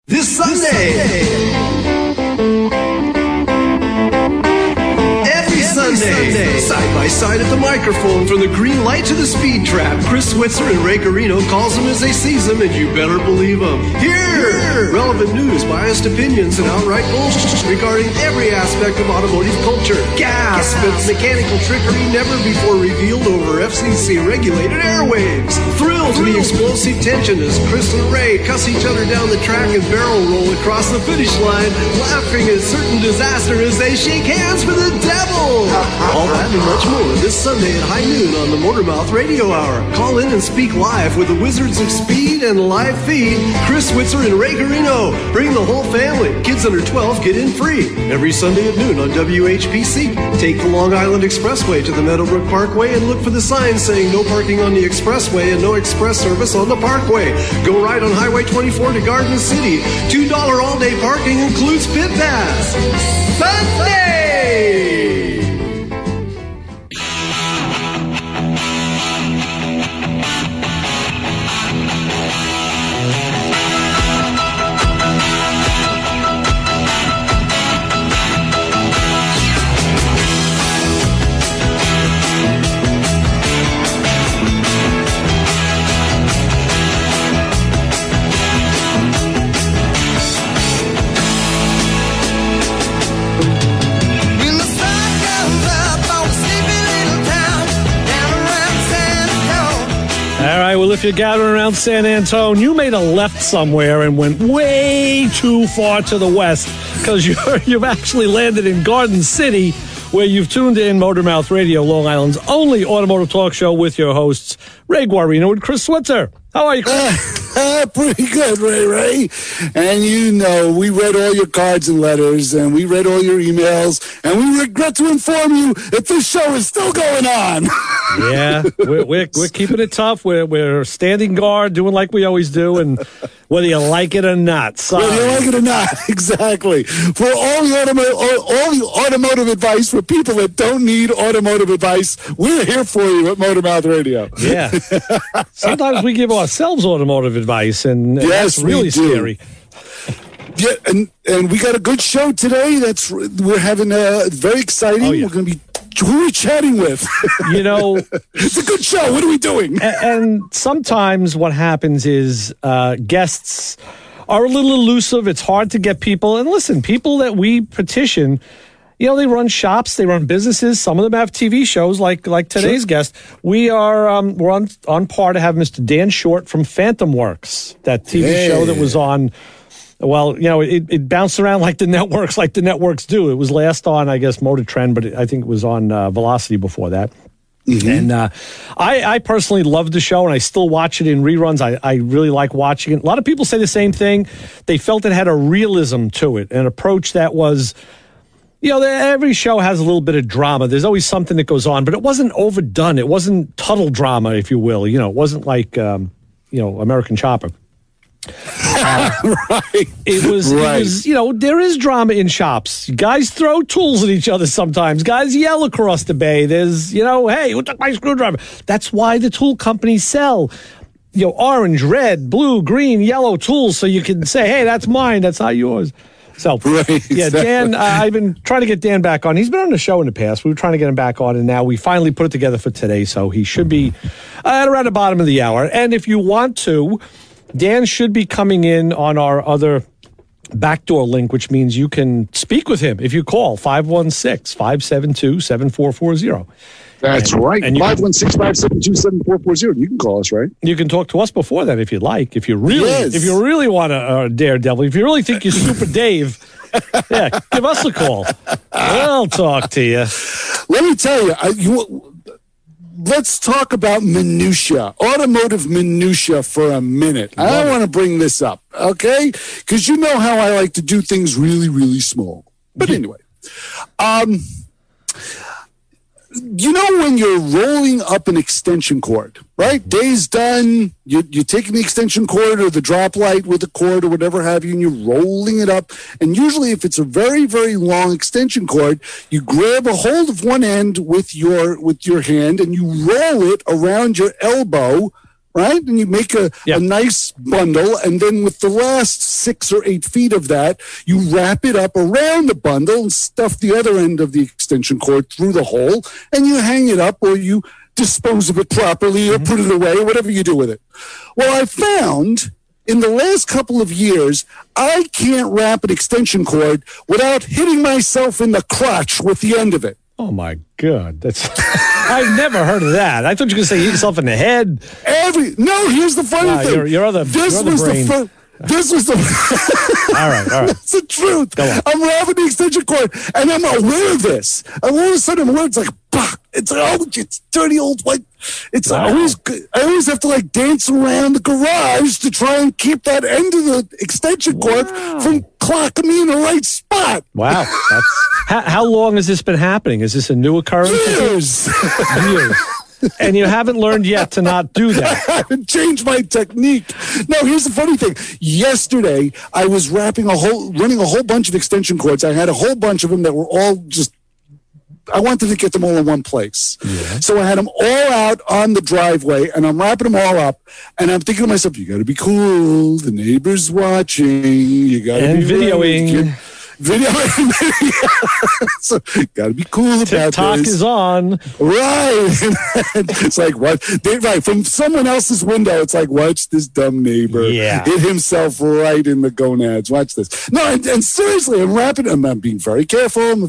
This Sunday. Every Sunday. Side by side at the microphone, from the green light to the speed trap, Chris Switzer and Ray Garino calls them as they sees them, and you better believe them. Here! Relevant news, biased opinions, and outright bullshit regarding every aspect of automotive culture. Gasp at mechanical trickery never before revealed over FCC-regulated airwaves. Thrill to the explosive tension as Chris and Ray cuss each other down the track and barrel roll across the finish line, laughing at certain disaster as they shake hands for the devil. All that and much more this Sunday at high noon on the Motormouth Radio Hour. Call in and speak live with the Wizards of Speed and live feed, Chris Switzer and Ray Garino. Bring the whole family. Kids under 12 get in free. Every Sunday at noon on WHPC. Take the Long Island Expressway to the Meadowbrook Parkway and look for the sign saying no parking on the expressway and no express service on the parkway. Go right on Highway 24 to Garden City. $2 all-day parking includes pit pass. Sunday! Well, if you're gathering around San Antone, you made a left somewhere and went way too far to the west, because you've actually landed in Garden City, where you've tuned in Motormouth Radio, Long Island's only automotive talk show, with your hosts, Ray Guarino and Chris Switzer. How are you, Chris? Pretty good, Ray. And you know, we read all your cards and letters, and we read all your emails, and we regret to inform you that this show is still going on. Yeah, we're keeping it tough. We're standing guard, doing like we always do, and whether you like it or not. Sorry. Whether you like it or not, exactly. For all the automotive advice for people that don't need automotive advice, we're here for you at Motormouth Radio. Yeah. Sometimes we give ourselves automotive advice, and yes, that's really scary. Yeah, and we got a good show today. We're having very exciting. Oh, yeah. We're going to be. Who are we chatting with? You know, it's a good show. What are we doing? And sometimes what happens is guests are a little elusive. It's hard to get people. And listen, people that we petition, you know, they run shops, they run businesses. Some of them have TV shows, like today's guest. We are we're on par to have Mr. Dan Short from Fantomworks, that TV show that was on. Well, you know, it bounced around like the networks do. It was last on, I guess, Motor Trend, but I think it was on Velocity before that. Mm-hmm. And I personally love the show, and I still watch it in reruns. I really like watching it. A lot of people say the same thing. They felt it had a realism to it, an approach that was, you know, every show has a little bit of drama. There's always something that goes on, but it wasn't overdone. It wasn't Tuttle drama, if you will. You know, it wasn't like, American Chopper. Right. It was, you know, there is drama in shops. Guys throw tools at each other sometimes. Guys yell across the bay. There's, you know, hey, who took my screwdriver? That's why the tool companies sell, you know, orange, red, blue, green, yellow tools, so you can say, hey, that's mine, that's not yours. So, right, yeah, exactly. Dan, I've been trying to get Dan back on. He's been on the show in the past. We were trying to get him back on, and now we finally put it together for today, so he should be at around the bottom of the hour. And if you want to, Dan should be coming in on our other backdoor link, which means you can speak with him if you call 516-572-7440. That's right. 516-572-7440. You can call us, right? You can talk to us before then if you'd like. If you really want a daredevil, if you really think you're Super Dave, yeah, give us a call. We'll talk to you. Let me tell you, let's talk about minutia, automotive minutia for a minute. I want to bring this up, okay? Because you know how I like to do things really, really small. But anyway, you know when you're rolling up an extension cord, right? Day's done, you're taking the extension cord or the drop light with the cord or whatever have you, and you're rolling it up. And usually if it's a very, very long extension cord, you grab a hold of one end with your hand and you roll it around your elbow, right? And you make a nice bundle, and then with the last 6 or 8 feet of that, you wrap it up around the bundle and stuff the other end of the extension cord through the hole, and you hang it up, or you dispose of it properly, or put it away, whatever you do with it. Well, I found in the last couple of years, I can't wrap an extension cord without hitting myself in the crotch with the end of it. Oh my God, I've never heard of that. I thought you were going to say hit yourself in the head. No, here's the funny thing. Your other brain. This was the all right. It's the truth. I'm wrapping the extension cord, and I'm aware of this. And all of a sudden, I'm aware it's like, bah! It's like, oh, it's dirty old white. It's always. I always have to like dance around the garage to try and keep that end of the extension cord from clocking me in the right spot. Wow. How long has this been happening? Is this a new occurrence? Years. And you haven't learned yet to not do that. I haven't changed my technique. No, here's the funny thing. Yesterday, I was running a whole bunch of extension cords. I had a whole bunch of them that were all just, I wanted to get them all in one place. Yeah. So I had them all out on the driveway, and I'm wrapping them all up, and I'm thinking to myself, you got to be cool. The neighbor's watching. You got to be videoing. So gotta be cool about this. TikTok is on, right? It's like what? Right from someone else's window. It's like, watch this dumb neighbor hit himself right in the gonads. Watch this. No, and seriously, I'm being very careful.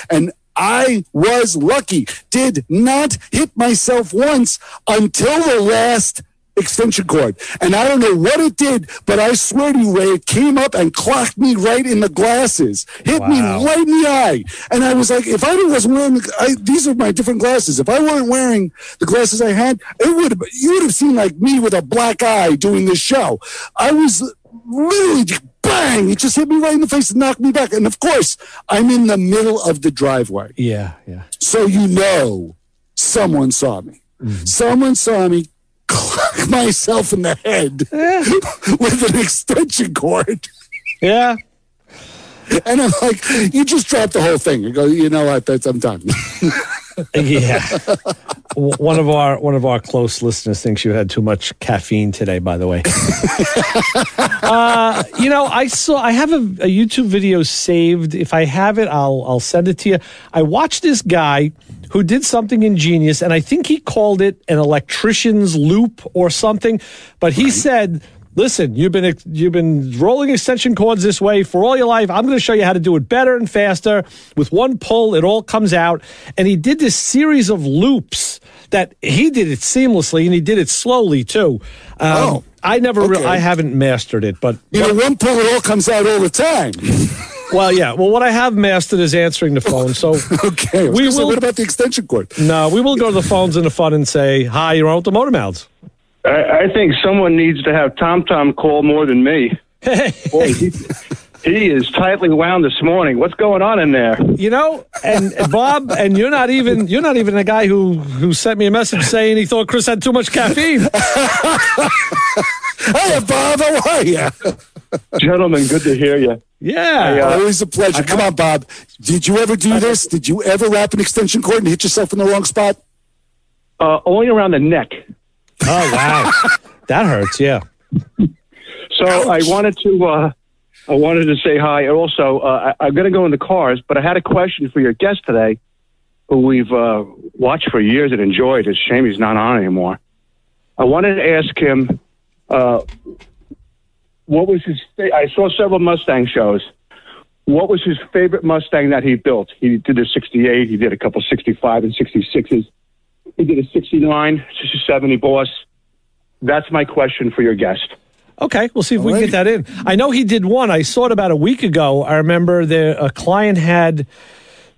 And I was lucky. Did not hit myself once until the last extension cord. And I don't know what it did, but I swear to you, Ray, it came up and clocked me right in the glasses. Hit me right in the eye. And I was like, if I wasn't wearing, these are my different glasses. If I weren't wearing the glasses I had, you would have seen like me with a black eye doing this show. I was literally bang, it just hit me right in the face and knocked me back. And of course, I'm in the middle of the driveway. Yeah. So someone saw me. Mm-hmm. Someone saw me clock myself in the head with an extension cord. Yeah. And I'm like, you just dropped the whole thing. You go, you know what? I'm done. Yeah. One of our close listeners thinks you had too much caffeine today, by the way. I have a YouTube video saved. If I have it, I'll send it to you. I watched this guy who did something ingenious, and I think he called it an electrician's loop or something, but he said, listen, you've been rolling extension cords this way for all your life. I'm going to show you how to do it better and faster. With one pull, it all comes out. And he did this series of loops that he did it seamlessly, and he did it slowly too. I haven't mastered it, but one pull, it all comes out all the time. Well, yeah. Well, what I have mastered is answering the phone. So okay. What about the extension cord? No, we will go to the phones in the fun and say, hi, you're on with the Motor Mouths. I think someone needs to have TomTom call more than me. Boy, he is tightly wound this morning. What's going on in there? And Bob, and you're not even a guy who sent me a message saying he thought Chris had too much caffeine. Hey, Bob, how are you? Gentlemen, good to hear you. Yeah. Always a pleasure. Come on, Bob. Did you ever do this? Did you ever wrap an extension cord and hit yourself in the wrong spot? Only around the neck. Oh, wow. That hurts, yeah. So ouch. I wanted to say hi. And also, I'm going to go into cars, but I had a question for your guest today, who we've watched for years and enjoyed. It's a shame he's not on anymore. I wanted to ask him, what was his... I saw several Mustang shows. What was his favorite Mustang that he built? He did a 68. He did a couple 65 and 66s. He did a 69, 70 Boss. That's my question for your guest. Okay, we'll see if we can get that in. I know he did one. I saw it about a week ago. I remember a client had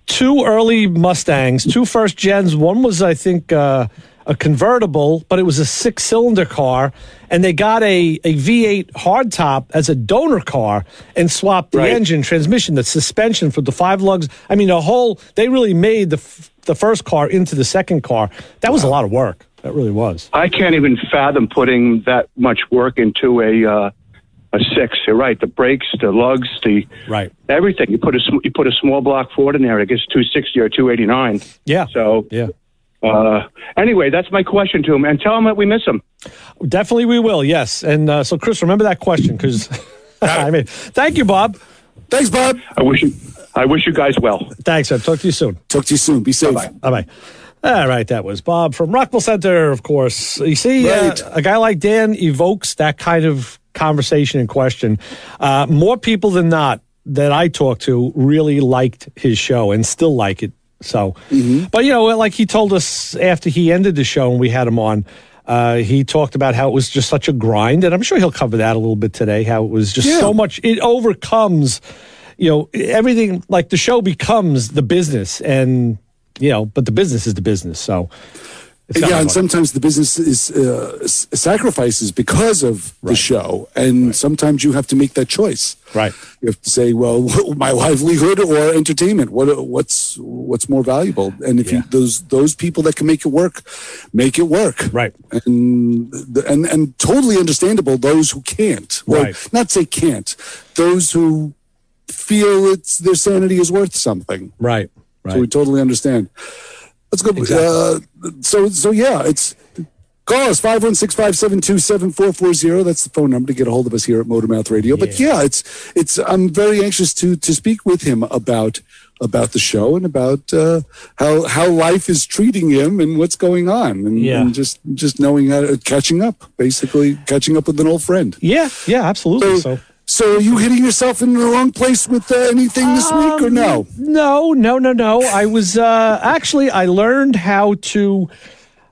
2 early Mustangs, 2 first gens. One was, I think, a convertible, but it was a 6-cylinder car, and they got a V8 hardtop as a donor car and swapped the engine, transmission, the suspension for the 5 lugs. I mean, they really made the first car into the second car. That was a lot of work. That really was. I can't even fathom putting that much work into a 6. You're right. The brakes, the lugs, everything. You put a small block Ford in there. It gets 260 or 289. Yeah. So yeah. Anyway, that's my question to him, and tell him that we miss him. Definitely we will, yes. And so, Chris, remember that question, because, I mean, thank you, Bob. Thanks, Bob. I wish you guys well. Thanks, I'll talk to you soon. Talk to you soon. Be safe. Bye-bye. Bye-bye. All right, that was Bob from Rockville Center, of course. You see, Right. A guy like Dan evokes that kind of conversation and question. More people than not that I talked to really liked his show and still like it. So, But, you know, like he told us after he ended the show and we had him on, he talked about how it was just such a grind, and I'm sure he'll cover that a little bit today, how it was just so much, it overcomes, you know, everything, like the show becomes the business, and, you know, but the business is the business, so. Yeah, and sometimes the business is sacrifices because of the show, and sometimes you have to make that choice. Right. You have to say, well, my livelihood or entertainment. What's more valuable? And if those people that can make it work, make it work. Right. And totally understandable. Those who can't, or not say can't, those who feel their sanity is worth something. Right. Right. So we totally understand. Let's go. Exactly. So yeah, it's call us 516-572-7440. That's the phone number to get a hold of us here at Motormouth Radio. But yeah, it's I'm very anxious to speak with him about the show and about how life is treating him and what's going on, and just knowing how catching up with an old friend. Yeah, absolutely. So are you hitting yourself in the wrong place with anything this week, or no? No. I was actually, I learned how to,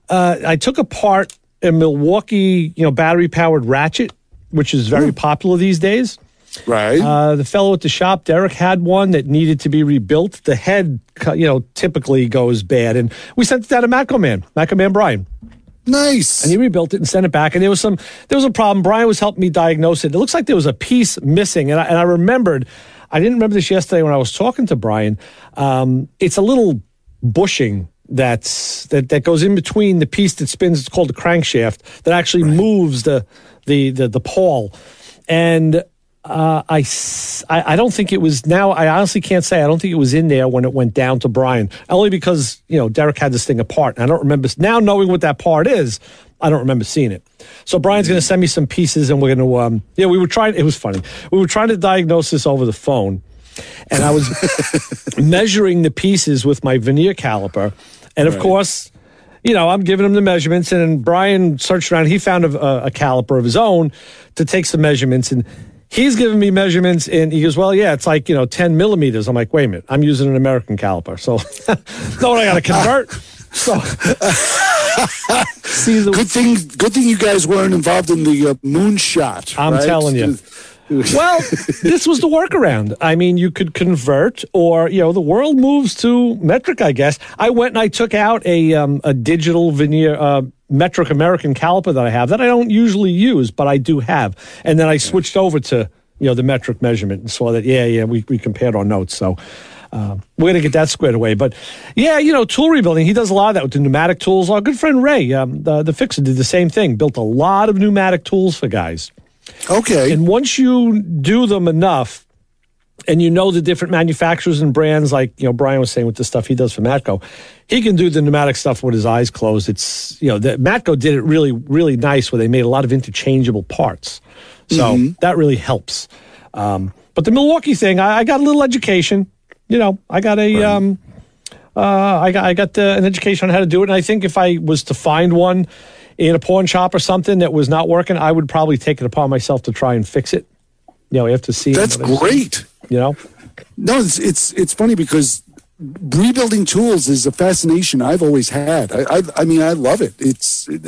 I took apart a Milwaukee, battery-powered ratchet, which is very popular these days. Right. The fellow at the shop, Derek, had one that needed to be rebuilt. The head, typically goes bad. And we sent it down to Matco Man Brian. Nice. And he rebuilt it and sent it back. And there was a problem. Brian was helping me diagnose it. It looks like there was a piece missing. And I remembered, I didn't remember this yesterday when I was talking to Brian. It's a little bushing that goes in between the piece that spins. It's called the crankshaft that actually moves the pawl. And I don't think it was now. I honestly can't say. I don't think it was in there when it went down to Brian. Only because, Derek had this thing apart. And I don't remember now knowing what that part is. I don't remember seeing it. So Brian's going to send me some pieces, and we're going to. We were trying. It was funny. We were trying to diagnose this over the phone, and I was measuring the pieces with my vernier caliper, and of course, I'm giving him the measurements, and then Brian searched around. He found a caliper of his own to take some measurements, and he's giving me measurements, and he goes, well, yeah, it's like, 10 millimeters. I'm like, wait a minute, I'm using an American caliper. So, no, I got to convert. So, good thing you guys weren't involved in the moonshot. I'm telling you. Well, this was the workaround. I mean, you could convert, or, the world moves to metric, I guess. I went and I took out a digital vernier, metric American caliper that I have that I don't usually use, but I do have. And then I switched over to, the metric measurement and saw that, we compared our notes. So we're going to get that squared away. But, tool rebuilding, he does a lot of that with the pneumatic tools. Our good friend Ray, the fixer, did the same thing, built a lot of pneumatic tools for guys. Okay. And once you do them enough, and the different manufacturers and brands, like, Brian was saying with the stuff he does for Matco, he can do the pneumatic stuff with his eyes closed. It's, Matco did it really, really nice, where they made a lot of interchangeable parts. So that really helps. But the Milwaukee thing, I got a little education. I got an education on how to do it. And I think if I was to find one in a pawn shop or something that was not working, I would probably take it upon myself to try and fix it. You have to see. That's great. No, it's funny because rebuilding tools is a fascination I've always had. I mean, I love it.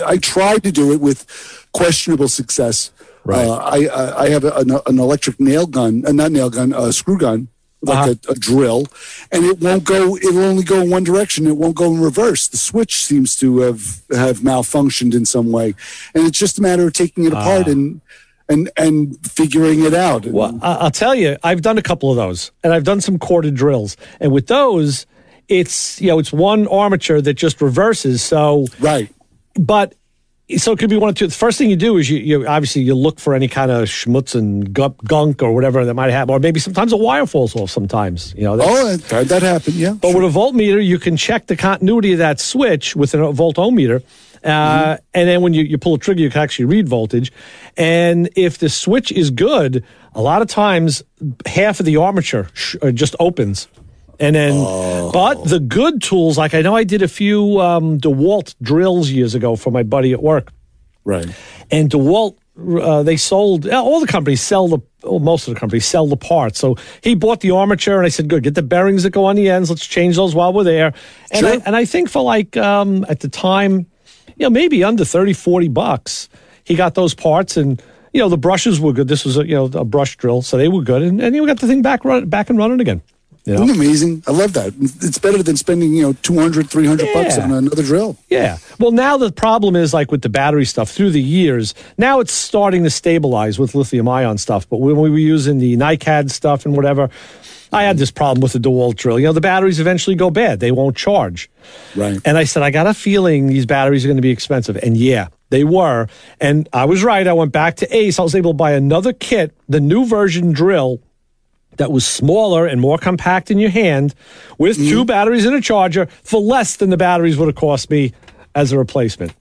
I tried to do it with questionable success. Right. I have an electric nail gun, not nail gun, a screw gun, like a drill, and it won't go. It'll only go in one direction. It won't go in reverse. The switch seems to have malfunctioned in some way, and it's just a matter of taking it apart and figuring it out. Well, I'll tell you, I've done a couple of those, and I've done some corded drills, and with those, it's it's one armature that just reverses. So right, but So it could be one of two. The first thing you do is you obviously you look for any kind of schmutz and gunk or whatever that might happen, or maybe sometimes a wire falls off. Sometimes I've had that happen. Yeah. But with a voltmeter, you can check the continuity of that switch with a voltometer, and then when you pull a trigger, you can actually read voltage. And if the switch is good, a lot of times half of the armature just opens. And then, but the good tools, like I know I did a few DeWalt drills years ago for my buddy at work. Right. And DeWalt, they sold, all the companies most of the companies sell the parts. So he bought the armature and I said, good, get the bearings that go on the ends. Let's change those while we're there. And, sure. I think for like, at the time, maybe under $30-$40, he got those parts and, the brushes were good. This was a brush drill. So they were good. And we got the thing back and running again. Isn't it amazing? I love that. It's better than spending, $200-$300 on another drill. Yeah. Well, now the problem is like with the battery stuff through the years, now it's starting to stabilize with lithium ion stuff. But when we were using the NiCad stuff and whatever, I had this problem with the DeWalt drill. The batteries eventually go bad. They won't charge. Right. And I said, I got a feeling these batteries are going to be expensive. And yeah, they were. And I was right. I went back to Ace. I was able to buy another kit, the new version drill, that was smaller and more compact in your hand with two batteries and a charger for less than the batteries would have cost me as a replacement.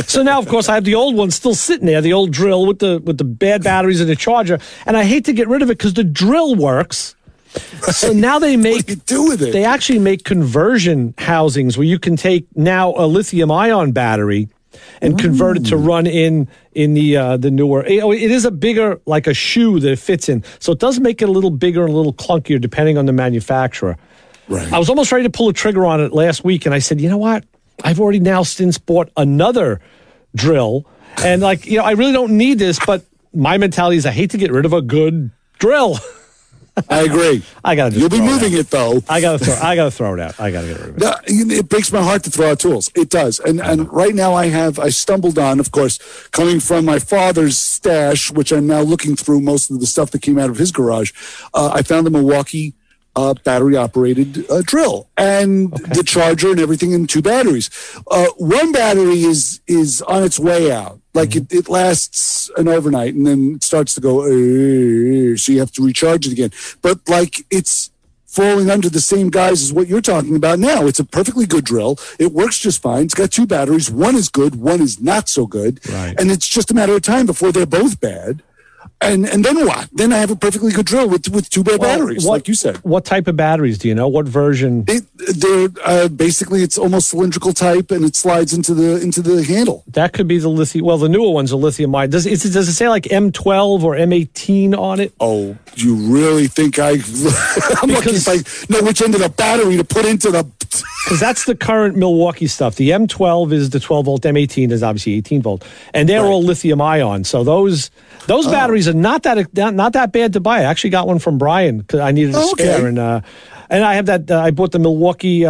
So now, of course, I have the old one still sitting there, the old drill with the bad batteries and the charger, and I hate to get rid of it because the drill works. So now they make, what do you do with it? They actually make conversion housings where you can take now a lithium ion battery and convert it to run in the newer. It is a bigger, like a shoe that it fits in. So it does make it a little bigger and a little clunkier depending on the manufacturer. Right. I was almost ready to pull a trigger on it last week, and I said, you know what? I've already now since bought another drill. And I really don't need this, but my mentality is I hate to get rid of a good drill. I agree. You'll be moving it though. I gotta throw it out. I gotta get rid of it. No, it breaks my heart to throw out tools. It does. And right now I stumbled on, of course, coming from my father's stash, which I'm now looking through most of the stuff that came out of his garage. I found the Milwaukee battery operated drill and the charger and everything in two batteries. One battery is on its way out. Like it lasts an overnight and then it starts to go, so you have to recharge it again. But it's falling under the same guise as what you're talking about now. It's a perfectly good drill. It works just fine. It's got two batteries. One is good. One is not so good. Right. And it's just a matter of time before they're both bad. And then what? Then I have a perfectly good drill with two bad batteries, like you said. What type of batteries do you know? What version? They're basically it's almost cylindrical type, and it slides into the handle. That could be the lithium. Well, the newer ones are lithium ion. Does it say like M12 or M18 on it? Oh, you really think I'm looking if I know which end of the battery to put into the? Because that's the current Milwaukee stuff. The M12 is the 12 volt. M18 is obviously 18 volt, and they're all lithium ion. So those batteries are not that bad to buy. I actually got one from Brian because I needed a spare, and I have that. I bought the Milwaukee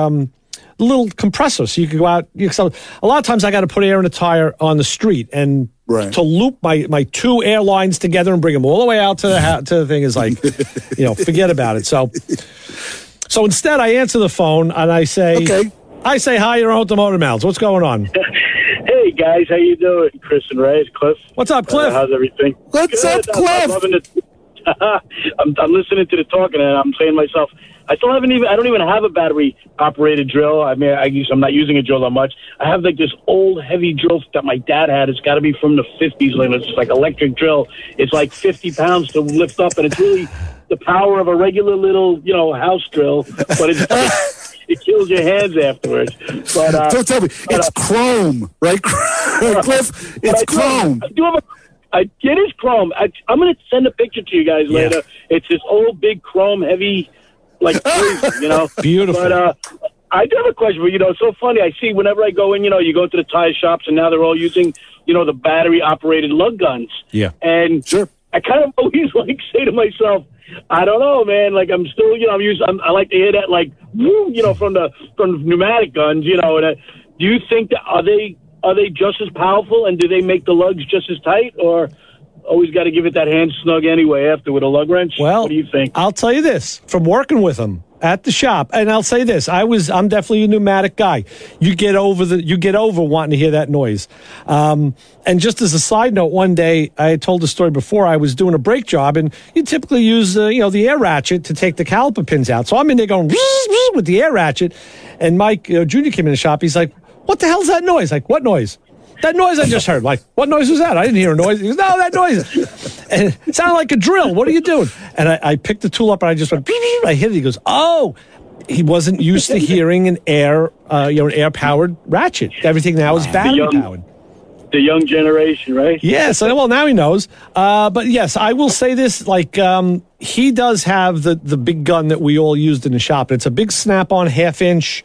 little compressor, so you can go out. So a lot of times I got to put air in a tire on the street, and to loop my two air lines together and bring them all the way out to the thing is like, forget about it. So instead, I answer the phone and I say, hi, you're Automotive Mouths. What's going on? Hey guys, how you doing? Chris and Ray, it's Cliff. What's up, Cliff? How's everything? What's up, Cliff? I'm loving it. I'm listening to the talking, and I'm saying to myself, I don't even have a battery operated drill. I mean, I'm not using a drill that much. I have like this old heavy drill that my dad had. It's got to be from the 50s, and it's like electric drill. It's like 50 pounds to lift up, and it's really the power of a regular little, house drill, but it kills your hands afterwards. But don't tell me it's chrome, right, Cliff? It's chrome. It is chrome. I'm going to send a picture to you guys later. It's this old big chrome heavy, like crazy, Beautiful. But I do have a question for you. It's so funny. I see whenever I go in, you go to the tire shops, and now they're all using, the battery operated lug guns. Yeah. And sure. I kind of always say to myself, I don't know, man. Like I'm still, I like to hear that, like, woo, from the pneumatic guns, And do you think that are they just as powerful, and do they make the lugs just as tight, or always got to give it that hand snug anyway after with a lug wrench? Well, what do you think? I'll tell you this from working with them. at the shop, and I'll say this: I'm definitely a pneumatic guy. You get over wanting to hear that noise. And just as a side note, one day I told the story before. I was doing a brake job, and you typically use the air ratchet to take the caliper pins out. So I'm in there going with the air ratchet, and Mike Jr. came in the shop. He's like, "What the hell's that noise?" Like, "What noise?" "That noise I just heard." Like, "What noise was that?" "I didn't hear a noise." He goes, "No, that noise." And it sounded like a drill. "What are you doing?" And I picked the tool up and I just went, I hit it. He goes, "Oh." He wasn't used to hearing an air-powered ratchet. Everything now is battery-powered. The young generation, right? Yes. Well, now he knows. But yes, I will say this, like, he does have the big gun that we all used in the shop. It's a big snap-on half-inch.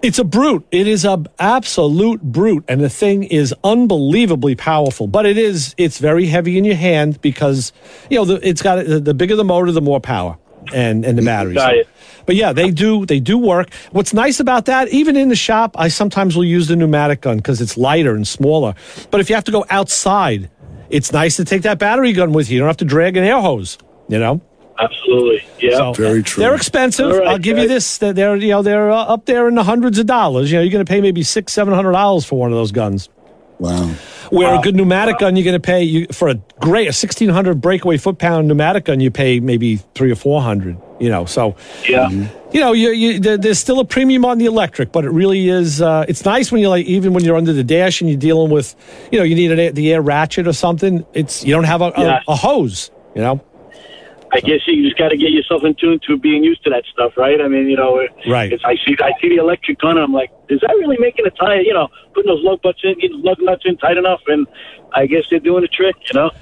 It's a brute. It is an absolute brute, and the thing is unbelievably powerful. But it's very heavy in your hand because, it's got the bigger the motor, the more power and the batteries. Got it. But yeah, they do work. What's nice about that, even in the shop, I sometimes will use the pneumatic gun because it's lighter and smaller. But if you have to go outside, it's nice to take that battery gun with you. You don't have to drag an air hose, Absolutely. Yeah. So, very true. They're expensive. Right, I'll give you this. They're up there in the hundreds of dollars. You're going to pay maybe $600-700 for one of those guns. Wow. Where a good pneumatic gun, you're going to pay for a 1,600 breakaway foot-pound pneumatic gun, you pay maybe $300 or $400. So yeah. there's still a premium on the electric, but it really is. It's nice when even when you're under the dash and you're dealing with, you need the air ratchet or something. You don't have a hose. I guess you just got to get yourself in tune to being used to that stuff, right? I mean, right. I see the electric gun, and I'm like, is that really making a tie? Putting those lug nuts in tight enough, and I guess they're doing a trick, But,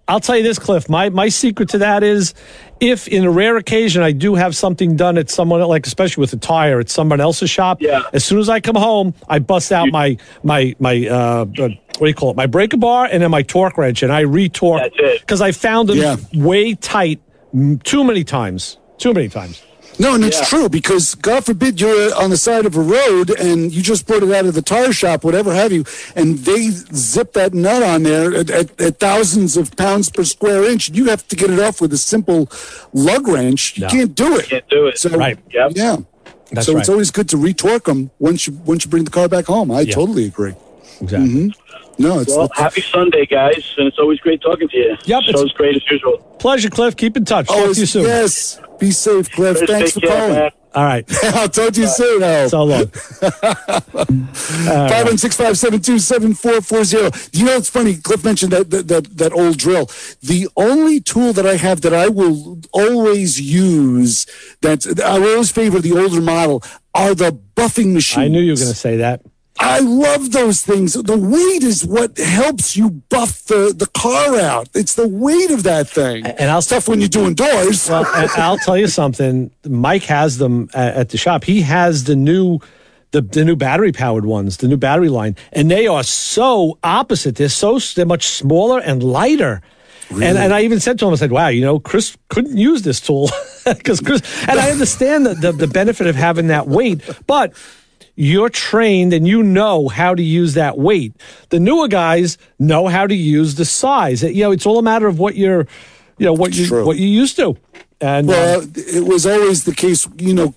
I'll tell you this, Cliff. My secret to that is, if in a rare occasion I do have something done at someone, like especially with a tire at someone else's shop, as soon as I come home, I bust out my what do you call it? My breaker bar and then my torque wrench, and I re-torque. That's it. Because I found them way tight too many times. No, and it's true, because God forbid you're on the side of a road and you just brought it out of the tire shop, whatever have you, and they zip that nut on there at thousands of pounds per square inch. You have to get it off with a simple lug wrench. You can't do it. Can't do it. So, right. Yep. Yeah. That's so right. it's always good to retorque them once you bring the car back home. I totally agree. Exactly. Mm-hmm. No, it's happy Sunday, guys, and it's always great talking to you. Yep, Show's great as usual. Pleasure, Cliff. Keep in touch. Talk to you soon. Yes. Be safe, Cliff. Chris, Thanks for take care, calling. man. All right. I'll talk to you soon, Al. So long. 516-572-7440. It's funny. Cliff mentioned that old drill. The only tool that I have that I will always use, that I will always favor the older model, are the buffing machines. I knew you were going to say that. I love those things. The weight is what helps you buff the car out. It's the weight of that thing. And I'll tough when you're doing doors. Well, I'll tell you something. Mike has them at the shop. He has the new battery powered ones, the new battery line, and they are so opposite. They're much smaller and lighter. Really? And I even said to him, I said, "Wow, Chris couldn't use this tool," because and I understand the benefit of having that weight, but you're trained and you know how to use that weight. The newer guys know how to use the size. It's all a matter of what you're used to. And it was always the case,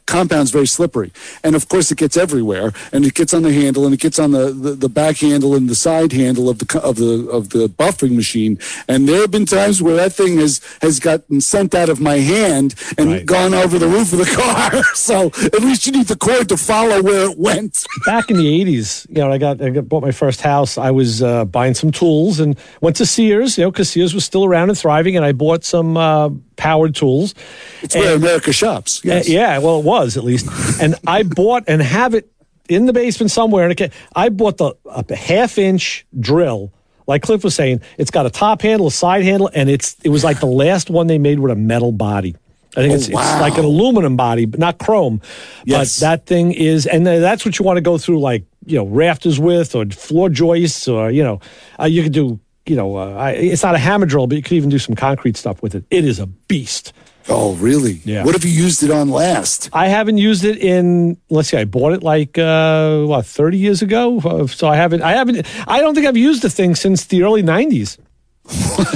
compound's very slippery. And of course it gets everywhere, and it gets on the handle, and it gets on the back handle and the side handle of the buffing machine. And there have been times where that thing has gotten sent out of my hand and gone over the roof of the car. So at least you need the cord to follow where it went. Back in the 80s, I bought my first house. I was buying some tools and went to Sears, because Sears was still around and thriving, and I bought some powered tools. It's where America shops. Yes. Yeah, well, it was at least. And I bought and have it in the basement somewhere. And I bought a half-inch drill. Like Cliff was saying, it's got a top handle, a side handle, and it was like the last one they made with a metal body. I think it's like an aluminum body, but not chrome. Yes. But that thing is, and that's what you want to go through, like, rafters with, or floor joists, or, you could do, it's not a hammer drill, but you could even do some concrete stuff with it. It is a beast. Oh, really? Yeah. What have you used it on last? I haven't used it in, let's see, I bought it like, 30 years ago. So I don't think I've used the thing since the early 90s.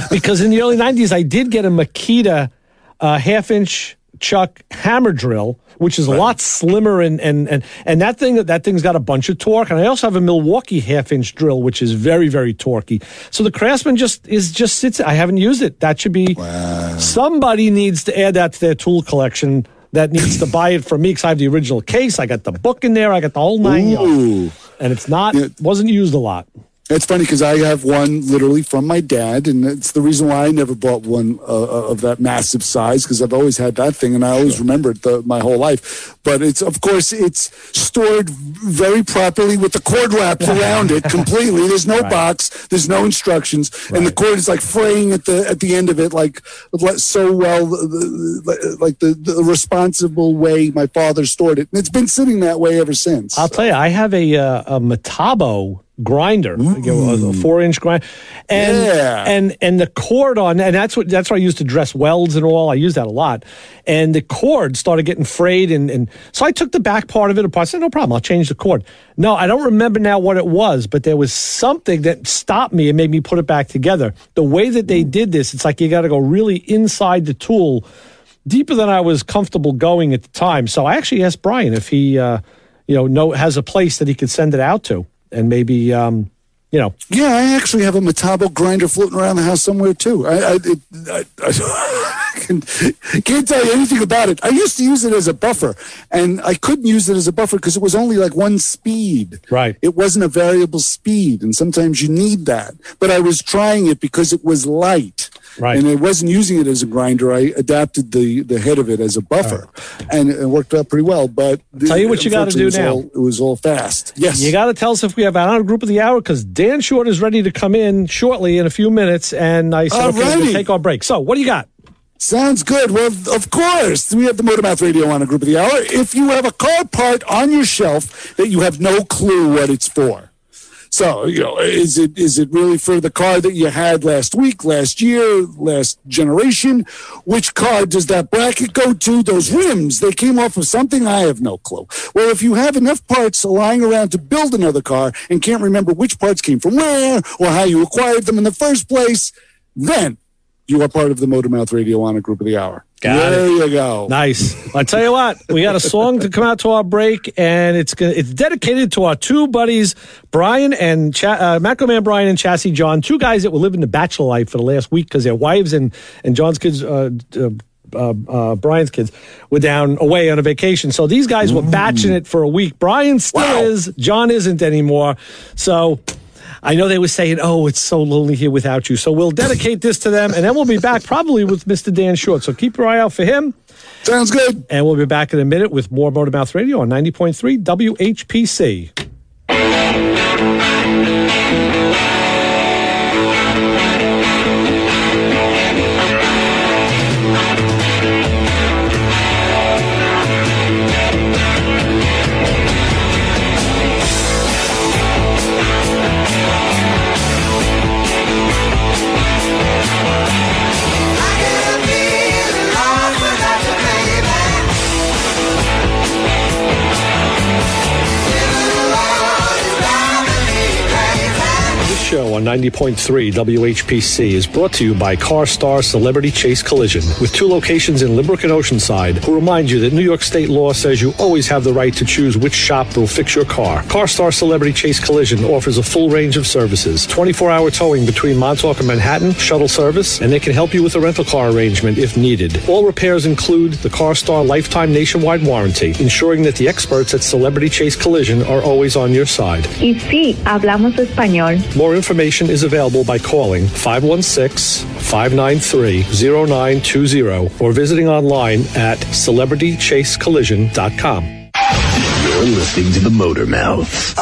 Because in the early 90s, I did get a Makita half-inch chuck hammer drill, which is a lot slimmer and that thing's got a bunch of torque. And I also have a Milwaukee 1/2-inch drill, which is very, very torquey. So the Craftsman just sits. I haven't used it. That should be somebody needs to add that to their tool collection. That needs to buy it from me because I have the original case. I got the book in there. I got the whole 9 yards. And it's wasn't used a lot. It's funny because I have one literally from my dad, and it's the reason why I never bought one of that massive size, because I've always had that thing, and I always remember it my whole life. But it's stored very properly with the cord wrapped around it completely. There's no box, there's no instructions, and the cord is like fraying at the end of it, like so well, like the responsible way my father stored it. And it's been sitting that way ever since. I'll tell you, I have a Metabo grinder, a 4-inch grinder, and the cord on, and that's what I use to dress welds and all. I use that a lot, and the cord started getting frayed, and so I took the back part of it apart. I said, no problem, I'll change the cord. No, I don't remember now what it was, but there was something that stopped me and made me put it back together. The way that they did this, it's like you got to go really inside the tool, deeper than I was comfortable going at the time. So I actually asked Brian if he, has a place that he could send it out to. And maybe, Yeah, I actually have a Metabo grinder floating around the house somewhere, too. I can't tell you anything about it. I used to use it as a buffer, and I couldn't use it as a buffer because it was only like one speed. Right. It wasn't a variable speed, and sometimes you need that. But I was trying it because it was light. Right. And I wasn't using it as a grinder. I adapted the head of it as a buffer, and it worked out pretty well. But tell you what you got to do now. It was all fast. Yes. You got to tell us if we have our group of the hour, because Dan Short is ready to come in shortly in a few minutes, and I said, okay, we'll take our break. So what do you got? Sounds good. Well, of course, we have the Motor Mouth Radio on a group of the hour. If you have a car part on your shelf that you have no clue what it's for. So, is it really for the car that you had last week, last year, last generation? Which car does that bracket go to? Those rims, they came off of something? I have no clue. Well, if you have enough parts lying around to build another car and can't remember which parts came from where or how you acquired them in the first place, then you are part of the Motor Mouth Radio on a group of the hour. There you go. Nice. I tell you what, we got a song to come out to our break, and it's dedicated to our two buddies, Brian and Macro Man Brian and Chassis John, two guys that were living the bachelor life for the last week because their wives and John's kids, Brian's kids, were down away on a vacation. So these guys were batching it for a week. Brian still is. John isn't anymore. So I know they were saying, oh, it's so lonely here without you. So we'll dedicate this to them, and then we'll be back probably with Mr. Dan Short. So keep your eye out for him. Sounds good. And we'll be back in a minute with more Motor Mouth Radio on 90.3 WHPC. Show on 90.3 WHPC is brought to you by CarStar Celebrity Chase Collision, with two locations in Limerick and Oceanside, who remind you that New York state law says you always have the right to choose which shop will fix your car. CarStar Celebrity Chase Collision offers a full range of services, 24-hour towing between Montauk and Manhattan, shuttle service, and they can help you with a rental car arrangement if needed. All repairs include the CarStar lifetime nationwide warranty, ensuring that the experts at Celebrity Chase Collision are always on your side. Y sí, hablamos español. More information is available by calling 516-593-0920 or visiting online at celebritychasecollision.com. You're listening to the Motor Mouth.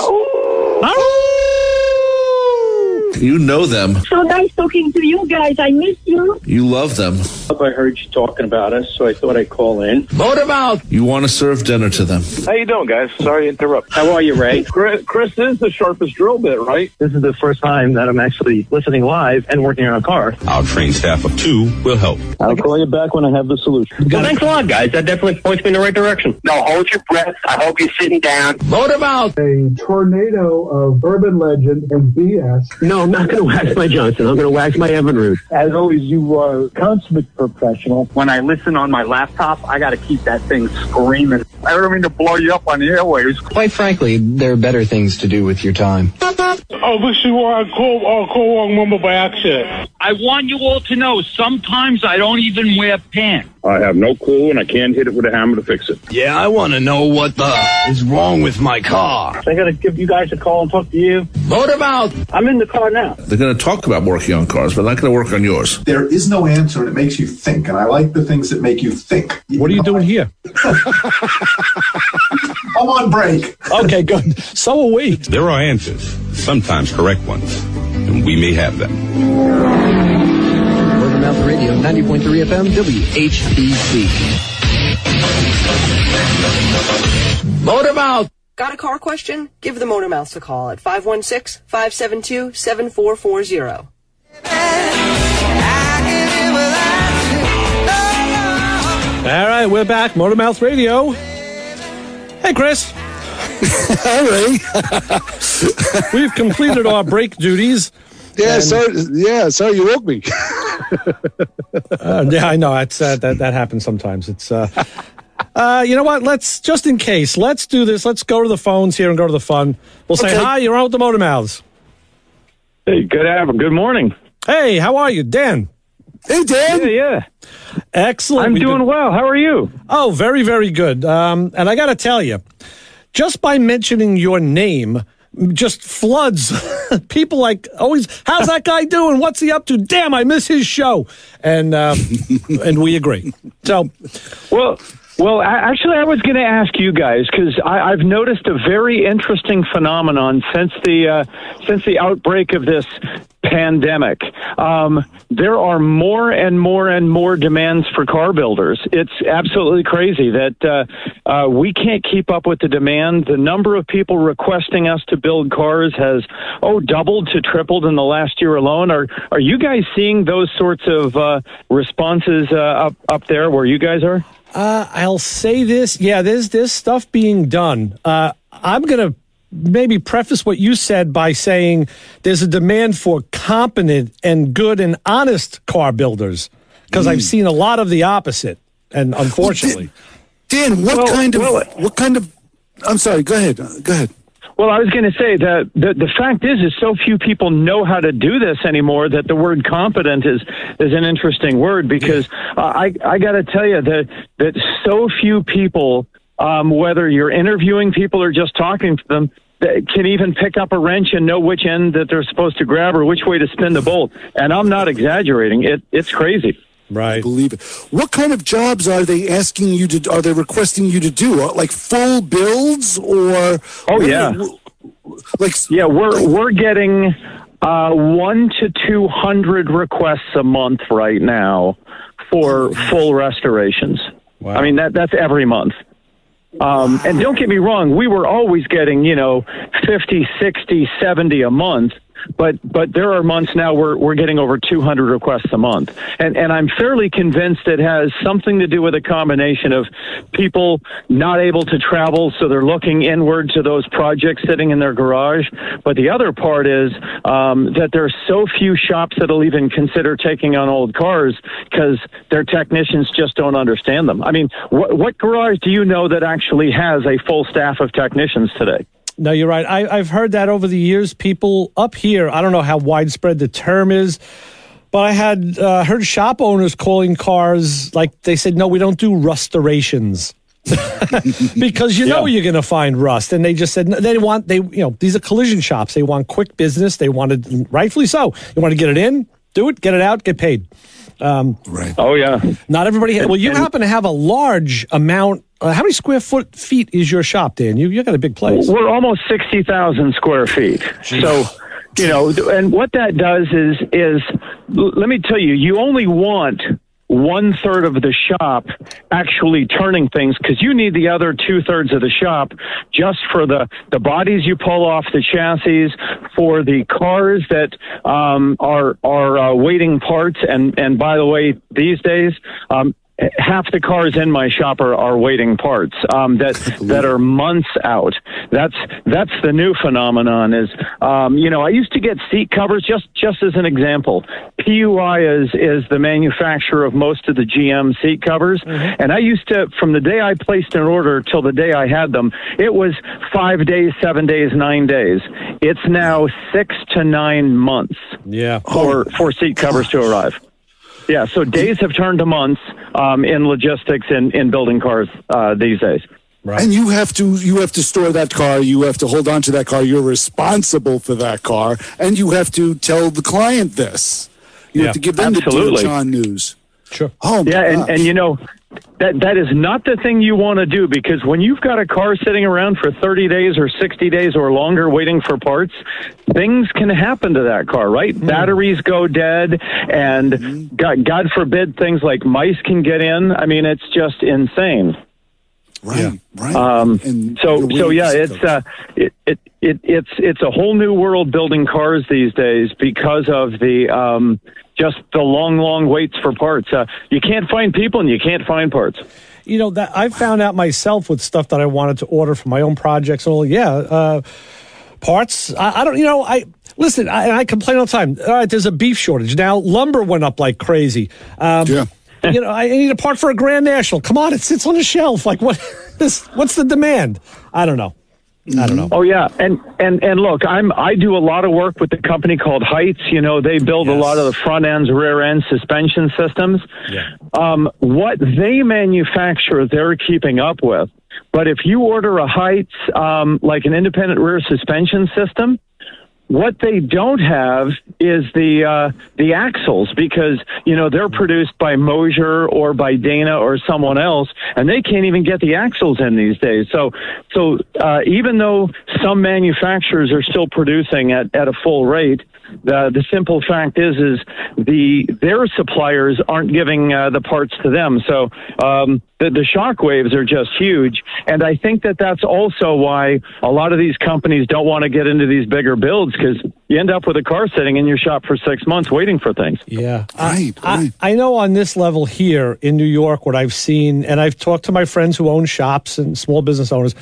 You know them. So nice talking to you guys. I miss you. You love them. I heard you talking about us, so I thought I'd call in. Motor Mouth! You want to serve dinner to them. How you doing, guys? Sorry to interrupt. How are you, Ray? Chris is the sharpest drill bit, right? This is the first time that I'm actually listening live and working on a car. Our trained staff of 2 will help. I'll call you back when I have the solution. Well, thanks a lot, guys. That definitely points me in the right direction. No, hold your breath. I hope you're sitting down. Motor Mouth! A tornado of urban legend and BS. No, I'm not going to wax my Johnson. I'm going to wax my Evinrude. As always, you are a consummate professional. When I listen on my laptop, I got to keep that thing screaming. I don't mean to blow you up on the airwaves. Quite frankly, there are better things to do with your time. Obviously, I call wrong number by accident. I want you all to know, sometimes I don't even wear pants. I have no clue, and I can't hit it with a hammer to fix it. Yeah, I want to know what the is wrong with my car. I got to give you guys a call and talk to you. What about? I'm in the car now. They're going to talk about working on cars, but they're not going to work on yours. There is no answer, and it makes you think, and I like the things that make you think. What are you doing here? I'm on break. Okay, good. So are we. There are answers, sometimes correct ones, and we may have them. Word of Mouth Radio, 90.3 FM, WHPC. Motor Mouth. Got a car question? Give the Motor Mouths a call at 516-572-7440. All right, we're back. Motor Mouth Radio. Hey, Chris. All right. We've completed our break duties. Yeah, sorry you woke me. Yeah, I know. That happens sometimes. It's you know what? Let's just in case. Let's do this. Let's go to the phones here and go to the fun. We'll say hi. You're on with the Motor Mouths. Hey, good morning. Hey, how are you, Dan? Hey, Dan. Yeah. Excellent. I'm doing well. How are you? Oh, very, very good. And I got to tell you, just by mentioning your name, just floods people like always. How's that guy doing? What's he up to? Damn, I miss his show. And we agree. So, well, actually, I was going to ask you guys because I've noticed a very interesting phenomenon since the outbreak of this pandemic. There are more and more and more demands for car builders. It's absolutely crazy that we can't keep up with the demand. The number of people requesting us to build cars has doubled to tripled in the last year alone. Are you guys seeing those sorts of responses up there where you guys are? I'll say this. Yeah, there's stuff being done. I'm going to maybe preface what you said by saying there's a demand for competent and good and honest car builders because I've seen a lot of the opposite, and unfortunately. Dan, what kind of? I'm sorry. Go ahead. Well, I was going to say that the fact is so few people know how to do this anymore that the word competent is an interesting word because I got to tell you that so few people, whether you're interviewing people or just talking to them, that can even pick up a wrench and know which end that they're supposed to grab or which way to spin the bolt. And I'm not exaggerating. It's crazy. Right. I believe it. What kind of jobs are they asking you to? Are they requesting you to do? Like full builds or? Oh yeah. We're getting 100 to 200 requests a month right now for full restorations. Wow. I mean that's every month. And don't get me wrong, we were always getting 50, 60, 70 a month. But there are months now where we're getting over 200 requests a month. And I'm fairly convinced it has something to do with a combination of people not able to travel, so they're looking inward to those projects sitting in their garage. But the other part is that there's so few shops that'll even consider taking on old cars because their technicians just don't understand them. I mean, what garage do you know that actually has a full staff of technicians today? No, you're right. I've heard that over the years. People up here, I don't know how widespread the term is, but I had heard shop owners calling cars like they said, no, we don't do restorations. Because you're going to find rust. And they just said these are collision shops. They want quick business. They wanted, rightfully so. You want to get it in, do it, get it out, get paid. Right. Oh, yeah. Not everybody. Well, you happen to have a large amount. How many square feet is your shop, Dan? You got a big place. We're almost 60,000 square feet. Jeez. So, and what that does is let me tell you, you only want 1/3 of the shop actually turning things because you need the other 2/3 of the shop just for the bodies you pull off the chassis, for the cars that are waiting parts. And by the way, these days, half the cars in my shop are waiting parts that are months out. That's the new phenomenon. Is I used to get seat covers just as an example. PUI is the manufacturer of most of the GM seat covers, and I used to, from the day I placed an order till the day I had them, it was 5 days, 7 days, 9 days. It's now 6 to 9 months. For seat covers to arrive. Yeah, so days have turned to months in logistics in building cars these days. Right. And you have to store that car. You have to hold on to that car. You're responsible for that car, and you have to tell the client this. You have to give them the John news. Sure. Oh, my gosh. And that is not the thing you want to do, because when you've got a car sitting around for 30 days or 60 days or longer waiting for parts, things can happen to that car, right? Batteries go dead, and God forbid things like mice can get in. I mean, it's just insane. Right. It's a whole new world building cars these days because of the just the long waits for parts. You can't find people and you can't find parts. That I found out myself with stuff that I wanted to order for my own projects. Parts. I don't. I complain all the time. All right, there's a beef shortage now. Lumber went up like crazy. I need a part for a Grand National. Come on, it sits on a shelf. Like, what's the demand? I don't know. Oh yeah, and look, I do a lot of work with a company called Heights. They build a lot of the front ends, rear end suspension systems. Yeah. What they manufacture, they're keeping up with. But if you order a Heights, like an independent rear suspension system, what they don't have is the axles, because they're produced by Mosier or by Dana or someone else, and they can't even get the axles in these days. So even though some manufacturers are still producing at a full rate, the simple fact is their suppliers aren't giving the parts to them. So the shock waves are just huge, and I think that's also why a lot of these companies don't want to get into these bigger builds, because you end up with a car sitting in your shop for 6 months waiting for things. Yeah, I know on this level here in New York what I've seen, and I've talked to my friends who own shops and small business owners.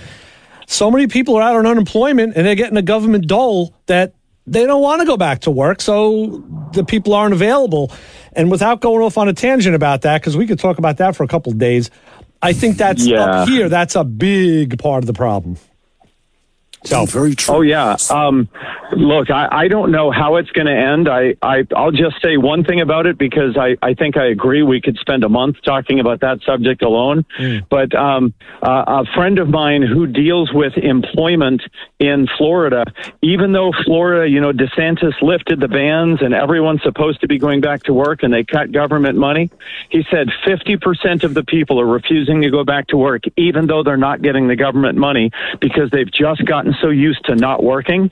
So many people are out on unemployment, and they're getting a government dole that they don't want to go back to work, so the people aren't available. And without going off on a tangent about that, because we could talk about that for a couple of days, I think that's up here. That's a big part of the problem. So very true. Oh yeah. Look, I don't know how it's going to end. I'll just say one thing about it, because I think I agree. We could spend a month talking about that subject alone. But a friend of mine who deals with employment in Florida, even though Florida, DeSantis lifted the bans and everyone's supposed to be going back to work and they cut government money, he said 50% of the people are refusing to go back to work, even though they're not getting the government money, because they've just gotten so used to not working.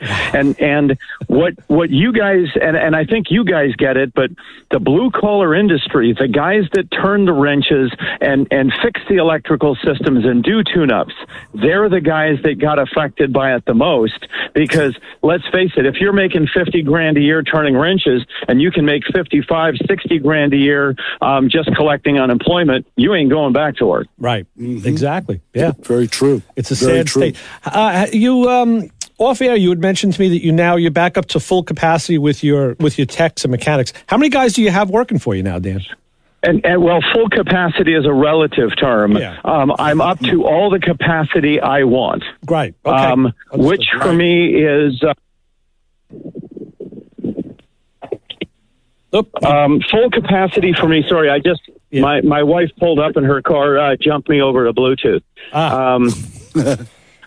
And what you guys, and I think you guys get it, but the blue collar industry, the guys that turn the wrenches and fix the electrical systems and do tune-ups, they're the guys that got affected by it the most, because let's face it, if you're making 50 grand a year turning wrenches and you can make 55, 60 grand a year just collecting unemployment, you ain't going back to work. Right. Exactly. Yeah. Very true. It's a sad state. Off air, you had mentioned to me that you're back up to full capacity with your techs and mechanics. How many guys do you have working for you now, Dan? And well, full capacity is a relative term. Yeah. I'm up to all the capacity I want. Right. Okay. Which for me is full capacity for me. Sorry, my wife pulled up in her car, jumped me over to Bluetooth.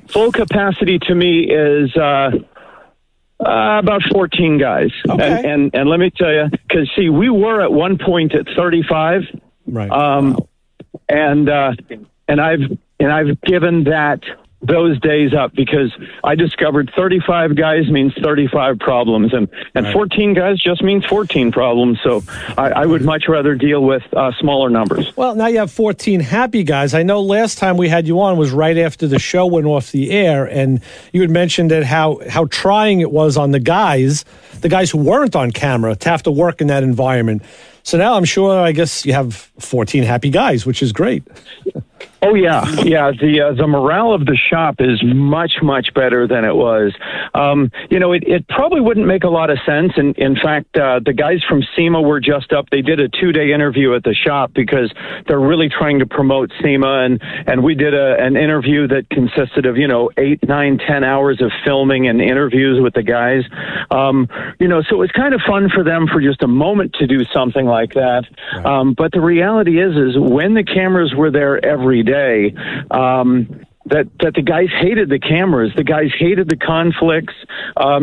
Full capacity to me is about 14 guys. Okay. And let me tell you, because see, we were at one point at 35. Right. And I've given those days up, because I discovered 35 guys means 35 problems, and 14 guys just means 14 problems. So I would much rather deal with smaller numbers. Well, now you have 14 happy guys. I know last time we had you on was right after the show went off the air, and you had mentioned that how trying it was on the guys who weren't on camera, to have to work in that environment. So now I'm sure, I guess you have 14 happy guys, which is great. Oh yeah. The morale of the shop is much better than it was. It probably wouldn't make a lot of sense. And in fact, the guys from SEMA were just up. They did a 2-day interview at the shop because they're really trying to promote SEMA. And we did an interview that consisted of 8, 9, 10 hours of filming and interviews with the guys. So it was kind of fun for them for just a moment to do something like that. Right. But the reality is when the cameras were there every day, that the guys hated the cameras. The guys hated the conflicts.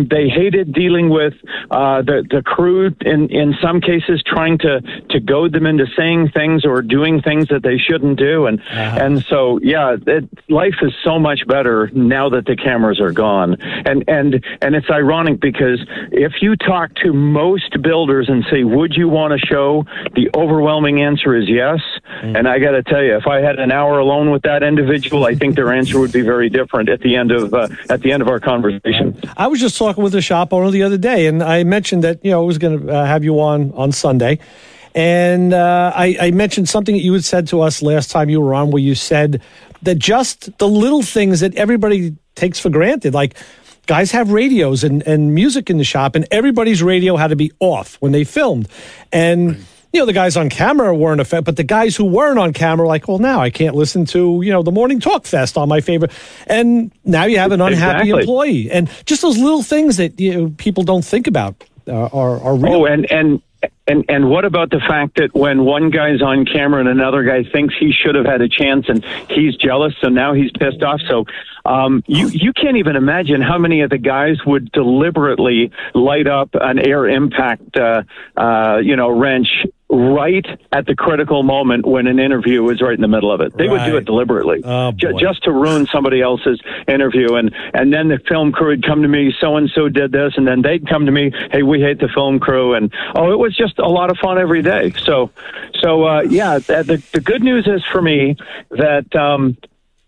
They hated dealing with the crew, in some cases, trying to goad them into saying things or doing things that they shouldn't do. And so, life is so much better now that the cameras are gone. And it's ironic because if you talk to most builders and say, would you want a show? The overwhelming answer is yes. And I got to tell you, if I had an hour alone with that individual, I think their answer would be very different at the end of our conversation. I was just talking with a shop owner the other day, and I mentioned that I was going to have you on Sunday, and I mentioned something that you had said to us last time you were on, where you said that just the little things that everybody takes for granted, like guys have radios and music in the shop, and everybody's radio had to be off when they filmed, and the guys on camera weren't affected, but the guys who weren't on camera were like, well, now I can't listen to, the Morning Talk Fest on my favorite. And now you have an unhappy employee. And just those little things that people don't think about are real. Oh, and what about the fact that when one guy's on camera and another guy thinks he should have had a chance and he's jealous, so now he's pissed off? So you can't even imagine how many of the guys would deliberately light up an air impact, wrench right at the critical moment when an interview was right in the middle of it. They would do it deliberately, just to ruin somebody else's interview. And then the film crew would come to me, so-and-so did this, and then they'd come to me, hey, we hate the film crew. And, it was just a lot of fun every day. So the good news is for me that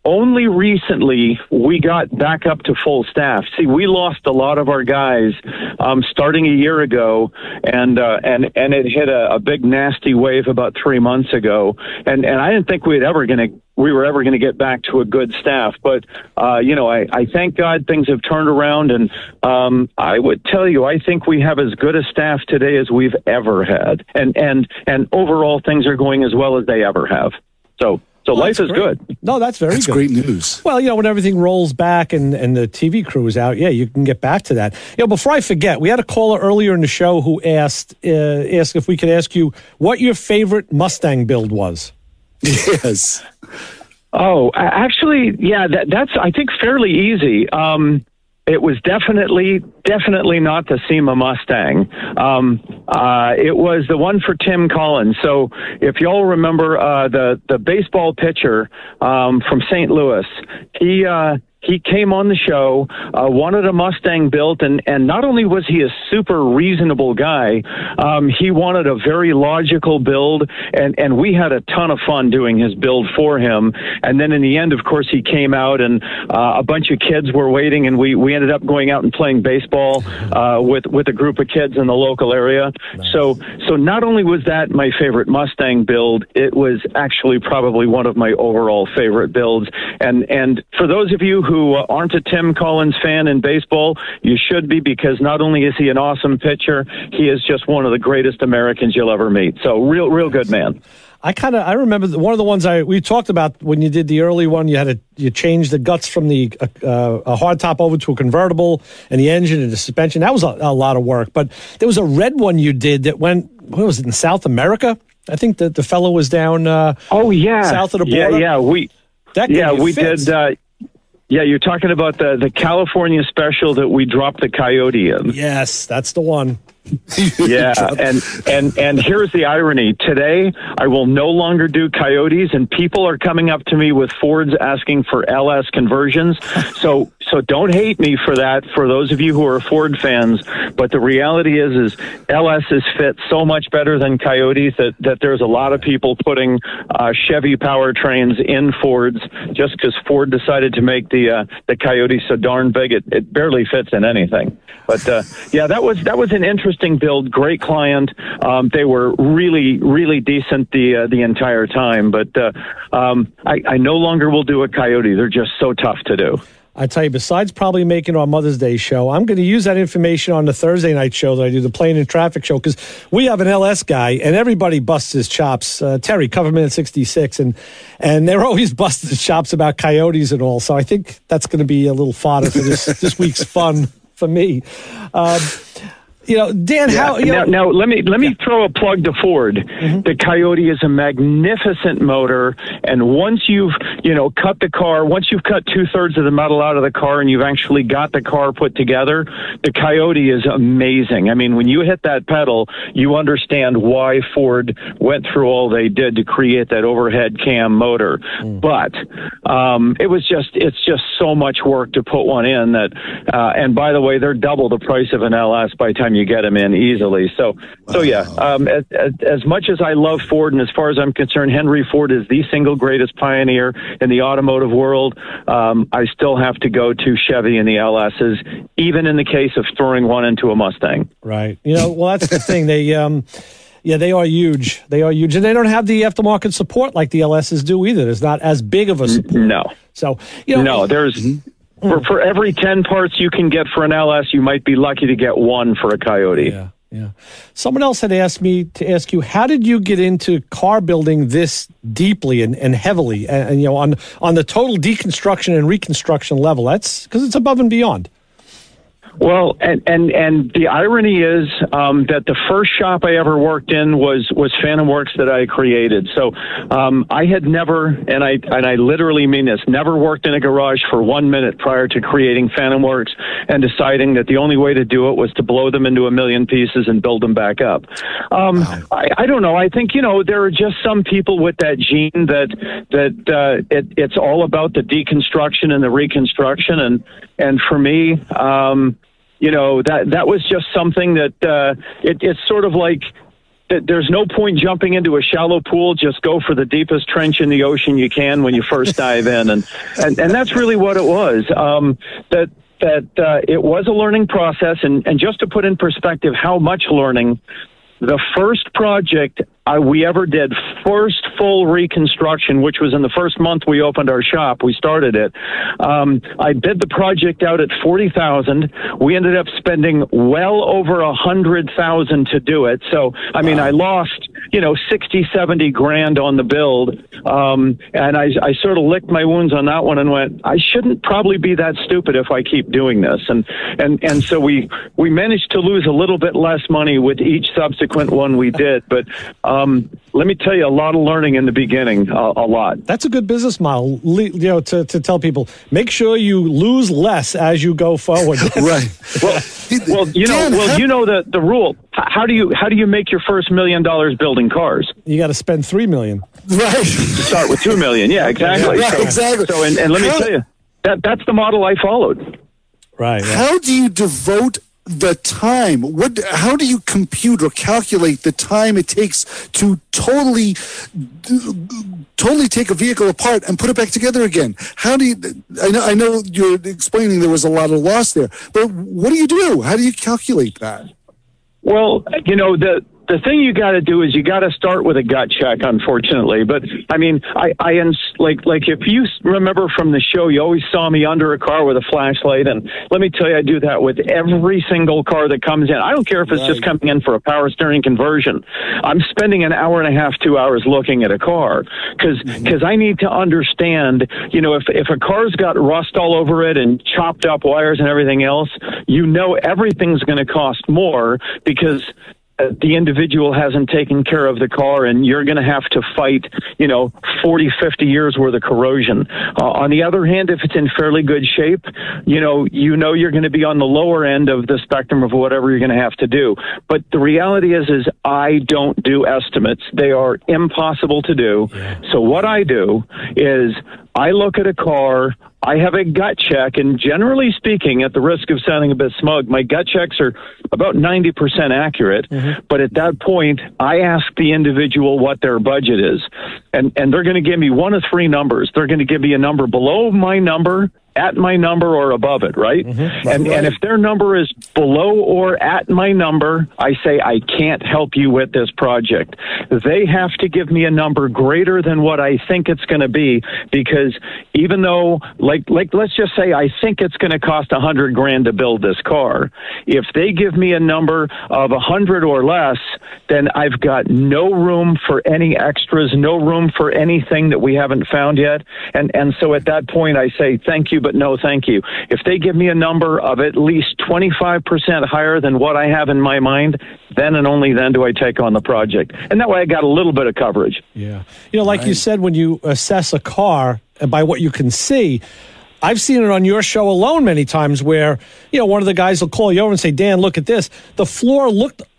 only recently we got back up to full staff. See, we lost a lot of our guys starting a year ago, and it hit a big nasty wave about 3 months ago. And I didn't think we were ever going to get back to a good staff. But I thank God things have turned around, and I would tell you, I think we have as good a staff today as we've ever had, and overall things are going as well as they ever have. So life is good. No, that's very good. That's great news. Well, when everything rolls back and the TV crew is out, you can get back to that. Before I forget, we had a caller earlier in the show who asked if we could ask you what your favorite Mustang build was. Yes. Oh, actually, that's, I think, fairly easy. It was definitely not the SEMA Mustang. It was the one for Tim Collins. So if y'all remember the baseball pitcher from St. Louis, he came on the show, wanted a Mustang built, and not only was he a super reasonable guy, he wanted a very logical build, and we had a ton of fun doing his build for him. And then in the end, of course, he came out, and a bunch of kids were waiting, and we ended up going out and playing baseball with a group of kids in the local area. Nice. So not only was that my favorite Mustang build, it was actually probably one of my overall favorite builds. And for those of you who aren't a Tim Collins fan in baseball, you should be, because not only is he an awesome pitcher, he is just one of the greatest Americans you'll ever meet. So real good man. I remember one of the ones we talked about when you did the early one. You changed the guts from the a hardtop over to a convertible, and the engine and the suspension. That was a lot of work. But there was a red one you did that went, what was it, in South America? I think that the fellow was down. South of the border. We did. You're talking about the California special that we dropped the Coyote in. Yes, that's the one. Yeah, and here's the irony. Today, I will no longer do Coyotes, and people are coming up to me with Fords asking for LS conversions. So don't hate me for that, for those of you who are Ford fans. But the reality is LSs fit so much better than Coyotes that there's a lot of people putting Chevy powertrains in Fords just because Ford decided to make the Coyote so darn big it barely fits in anything. But that was an interesting interesting build, great client. They were really, really decent the entire time. But I no longer will do a Coyote. They're just so tough to do. I tell you, besides probably making our Mother's Day show, I'm going to use that information on the Thursday night show that I do, the Plane and Traffic show, because we have an LS guy, and everybody busts his chops. Terry, Cover Minute 66, and they're always busting his chops about Coyotes and all. So I think that's going to be a little fodder for this week's fun for me. Dan, how... Now, let me throw a plug to Ford. Mm-hmm. The Coyote is a magnificent motor, and once you've, cut the car, once you've cut 2/3 of the metal out of the car and you've actually got the car put together, the Coyote is amazing. I mean, when you hit that pedal, you understand why Ford went through all they did to create that overhead cam motor. But it's just so much work to put one in that, and by the way, they're double the price of an LS by the time you get them in easily. So yeah, as much as I love Ford, and as far as I'm concerned, Henry Ford is the single greatest pioneer in the automotive world, I still have to go to Chevy and the LSs, even in the case of throwing one into a Mustang. Right. Well, that's the thing. They are huge. They are huge. And they don't have the aftermarket support like the LSs do either. There's not as big of a support. No. So, no, there's... For every 10 parts you can get for an LS, you might be lucky to get one for a Coyote. Yeah. Someone else had asked me to ask you, how did you get into car building this deeply and heavily, and on the total deconstruction and reconstruction level? That's because it's above and beyond. Well, and the irony is that the first shop I ever worked in was Fantomworks that I created. So I had never, and I literally mean this, never worked in a garage for 1 minute prior to creating Fantomworks and deciding that the only way to do it was to blow them into a million pieces and build them back up. I don't know. I think there are just some people with that gene that it's all about the deconstruction and the reconstruction, and for me. That was just something that it's sort of like that there's no point jumping into a shallow pool. Just go for the deepest trench in the ocean you can when you first dive in. And that's really what it was. That it was a learning process. And just to put in perspective how much learning, the first project we ever did, first full reconstruction, which was in the first month we opened our shop, we started it. I bid the project out at $40,000. We ended up spending well over $100,000 to do it. So, I mean, I lost, 60, 70 grand on the build. And I sort of licked my wounds on that one and went, I shouldn't probably be that stupid if I keep doing this. And so we managed to lose a little bit less money with each subsequent one we did. But, let me tell you, a lot of learning in the beginning, a lot. That's a good business model, to tell people, make sure you lose less as you go forward. Right. Well, the rule. How do you make your first $1 million building cars? You got to spend $3 million. Right. Start with $2 million. Yeah, exactly. Yeah, exactly. So, and let me tell you, that's the model I followed. Right. Yeah. How do you devote the time? How do you compute or calculate the time it takes to totally take a vehicle apart and put it back together again? How do you? I know you're explaining there was a lot of loss there, but what do? How do you calculate that? Well, the thing you got to do is you got to start with a gut check, unfortunately. But I mean, I like if you remember from the show, you always saw me under a car with a flashlight, and let me tell you, I do that with every single car that comes in. I don't care if it's just coming in for a power steering conversion. I'm spending an hour and a half, 2 hours looking at a car because I need to understand. If a car's got rust all over it and chopped up wires and everything else, everything's going to cost more because the individual hasn't taken care of the car, and you're going to have to fight, 40, 50 years worth of corrosion. On the other hand, if it's in fairly good shape, you're going to be on the lower end of the spectrum of whatever you're going to have to do. But the reality is I don't do estimates. They are impossible to do. Yeah. So what I do is I look at a car, I have a gut check, and generally speaking, at the risk of sounding a bit smug, my gut checks are about 90% accurate. Mm-hmm. But at that point, I ask the individual what their budget is. And they're going to give me one of three numbers. They're going to give me a number below my number at my number or above it, right? And if their number is below or at my number, I say I can't help you with this project. They have to give me a number greater than what I think it's going to be, because even though, like let's just say I think it's going to cost $100,000 to build this car, if they give me a number of 100 or less, then I've got no room for any extras, no room for anything that we haven't found yet. And so at that point, I say thank you, but no thank you. If they give me a number of at least 25% higher than what I have in my mind, then and only then do I take on the project. And that way I got a little bit of coverage. Yeah. You know, like you said, when you assess a car by what you can see, I've seen it on your show alone many times where, you know, one of the guys will call you over and say, Dan, look at this. The floor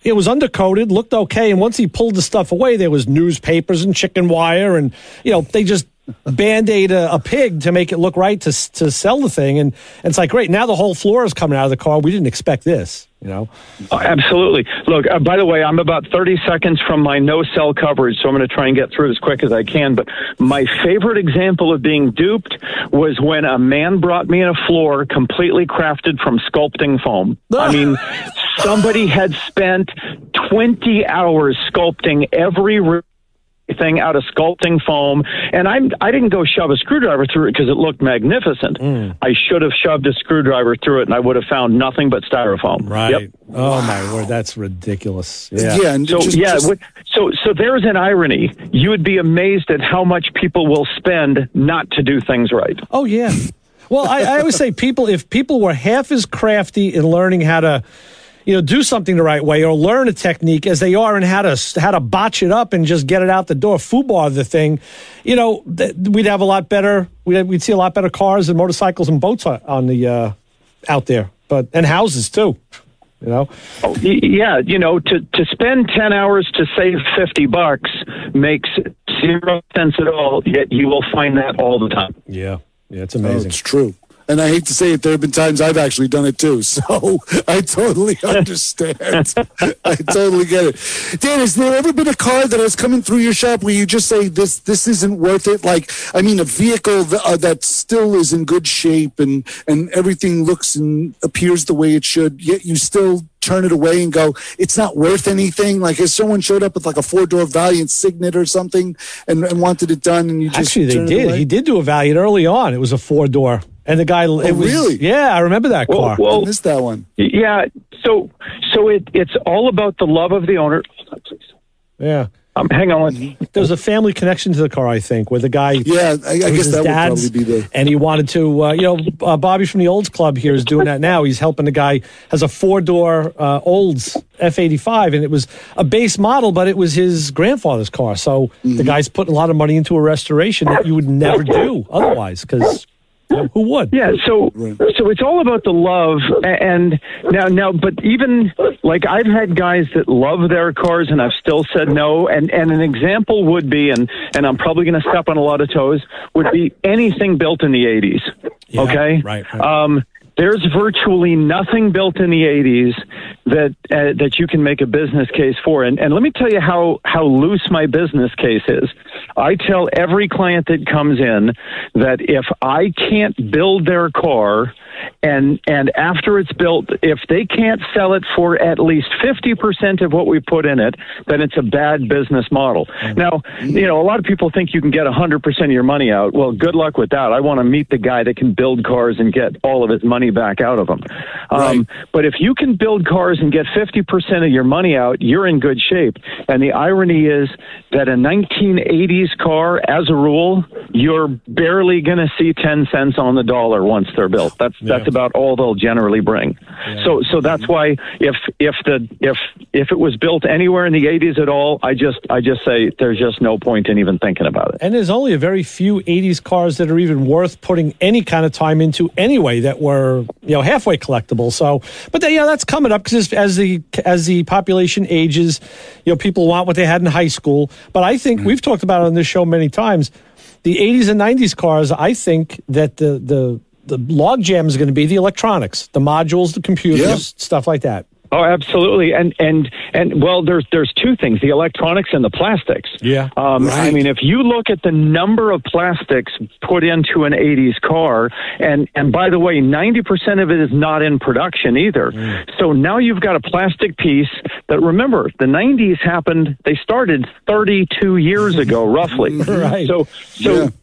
it was undercoated, looked okay. And once he pulled the stuff away, there was newspapers and chicken wire. And, you know, they just Band-Aid a pig to make it look right to sell the thing. And it's like, great, now the whole floor is coming out of the car. We didn't expect this, you know? Oh, absolutely. Look, by the way, I'm about 30 seconds from my no-sell coverage, so I'm going to try and get through as quick as I can. But my favorite example of being duped was when a man brought me a floor completely crafted from sculpting foam. I mean, somebody had spent 20 hours sculpting every thing out of sculpting foam, and I didn't go shove a screwdriver through it because it looked magnificent. I should have shoved a screwdriver through it, and I would have found nothing but styrofoam. Right. Yep. Oh my word, that's ridiculous. Yeah. And so there's an irony. You would be amazed at how much people will spend not to do things right. Oh yeah. Well, I always say if people were half as crafty in learning how to, you know, do something the right way or learn a technique as they are in how to botch it up and just get it out the door, foobar the thing, you know, we'd have a lot better. We'd see a lot better cars and motorcycles and boats on the out there, and houses too. You know. Oh, yeah, you know, to spend 10 hours to save $50 makes zero sense at all. Yet you will find that all the time. Yeah, it's amazing. It's true. And I hate to say it, there have been times I've actually done it too. So I totally understand. I totally get it. Dan, has there ever been a car that has come in through your shop where you just say, this isn't worth it? Like, I mean, a vehicle that still is in good shape and everything looks and appears the way it should, yet you still turn it away and go, it's not worth anything? Like, if someone showed up with like a 4-door Valiant Signet or something and wanted it done and you just Actually, they did. He did do a Valiant early on. It was a 4-door. And the guy, really? Yeah, I remember that car. Well, I missed that one. Yeah, so it's all about the love of the owner. Yeah. Hang on. There's a family connection to the car, I think, where the guy. Yeah, I guess that would probably be the. And he wanted to, Bobby from the Olds Club here is doing that now. He's helping the guy, has a 4-door Olds F85, and it was a base model, but it was his grandfather's car. So the guy's putting a lot of money into a restoration that you would never do otherwise, because. Who would? Yeah, so it's all about the love, and now, but even like I've had guys that love their cars, and I've still said no. And an example would be, and I'm probably going to step on a lot of toes, would be anything built in the 80s. Yeah, okay, right. There's virtually nothing built in the 80s that you can make a business case for. And let me tell you how loose my business case is. I tell every client that comes in that if I can't build their car and after it's built, if they can't sell it for at least 50% of what we put in it, then it's a bad business model. Now, you know, a lot of people think you can get 100% of your money out. Well, good luck with that. I want to meet the guy that can build cars and get all of his money back out of them. But if you can build cars and get 50% of your money out, you're in good shape. And the irony is that a 1980s car, as a rule, you're barely going to see 10 cents on the dollar once they're built. That's about all they'll generally bring. Yeah. So that's why if it was built anywhere in the 80s at all, I just say there's just no point in even thinking about it. And there's only a very few 80s cars that are even worth putting any kind of time into anyway that were, you know, halfway collectible. So, but that's coming up because as the population ages, you know, people want what they had in high school. But I think we've talked about it on this show many times. The 80s and 90s cars, I think that the log jam is going to be the electronics, the modules, the computers, stuff like that. Oh, absolutely. And well, there's two things, the electronics and the plastics. Yeah. I mean, if you look at the number of plastics put into an 80s car, and by the way, 90% of it is not in production either. So now you've got a plastic piece that, remember, the 90s happened, they started 32 years ago, roughly. Right. So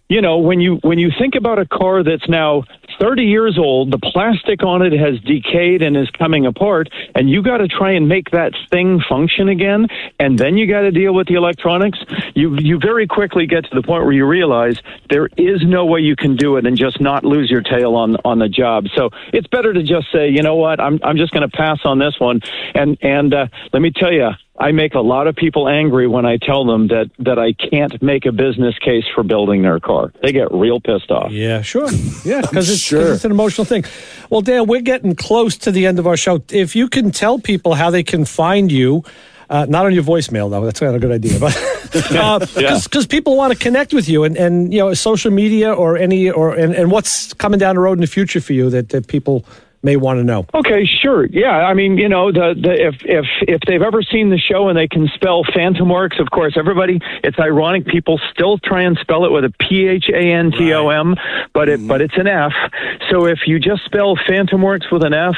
you know, when you think about a car that's now 30 years old, the plastic on it has decayed and is coming apart, and you got to try and make that thing function again, and then you got to deal with the electronics. You very quickly get to the point where you realize there is no way you can do it and just not lose your tail on the job. So it's better to just say, you know what, I'm just going to pass on this one. And let me tell you, I make a lot of people angry when I tell them that I can't make a business case for building their car. They get real pissed off. Yeah, sure. Yeah, because it's an emotional thing. Well, Dan, we're getting close to the end of our show. If you can tell people how they can find you, not on your voicemail, though. That's not a good idea. But because people want to connect with you and you know, social media or what's coming down the road in the future for you that people may want to know. Okay, sure. Yeah, I mean, you know, if they've ever seen the show and they can spell Fantomworks, of course, everybody, it's ironic, people still try and spell it with a Phantom, but it's an F. So if you just spell Fantomworks with an F,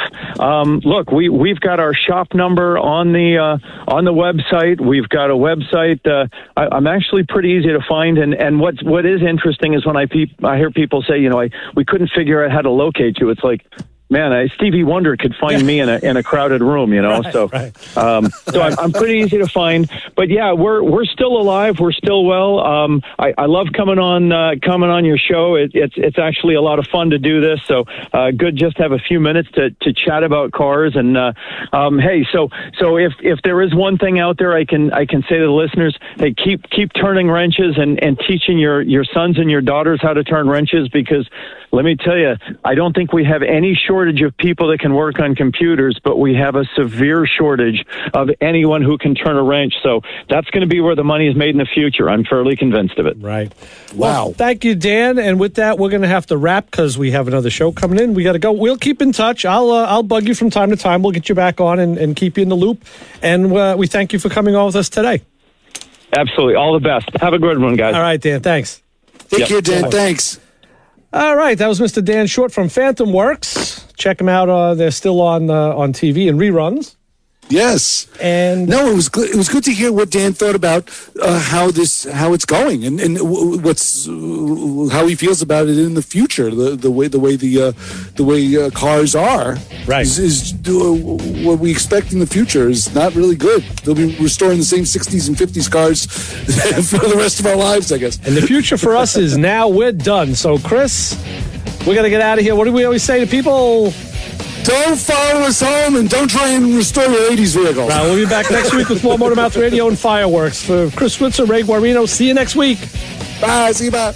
look, we've got our shop number on the website. We've got a website. I'm actually pretty easy to find, and what is interesting is when I hear people say, you know, we couldn't figure out how to locate you. It's like, man, Stevie Wonder could find me in a crowded room, you know. So I'm pretty easy to find. But yeah, we're still alive. We're still well. I love coming on your show. It's actually a lot of fun to do this. So good, just have a few minutes to chat about cars. And hey, so if there is one thing out there, I can say to the listeners, hey, keep turning wrenches and teaching your sons and your daughters how to turn wrenches, because let me tell you, I don't think we have any shortage of people that can work on computers, but we have a severe shortage of anyone who can turn a wrench. So that's going to be where the money is made in the future. I'm fairly convinced of it. Right. Wow. Well, thank you, Dan. And with that, we're going to have to wrap because we have another show coming in. We got to go. We'll keep in touch. I'll bug you from time to time. We'll get you back on and keep you in the loop. And we thank you for coming on with us today. Absolutely. All the best. Have a good one, guys. All right, Dan. Thanks. Take care, Dan. Thanks. All right, that was Mr. Dan Short from Fantomworks. Check them out; they're still on TV and reruns. Yes, and no, it was good. It was good to hear what Dan thought about how it's going and how he feels about it in the future. The way cars are, right, is what we expect in the future is not really good. They'll be restoring the same 60s and 50s cars for the rest of our lives, I guess. And the future for us is now. We're done. So, Chris, we got to get out of here. What do we always say to people? Don't follow us home and don't try and restore your 80s vehicles. Right, we'll be back next week with more Motormouth Radio and Fireworks. For Chris Switzer, Ray Guarino, see you next week. Bye. See you. Bye.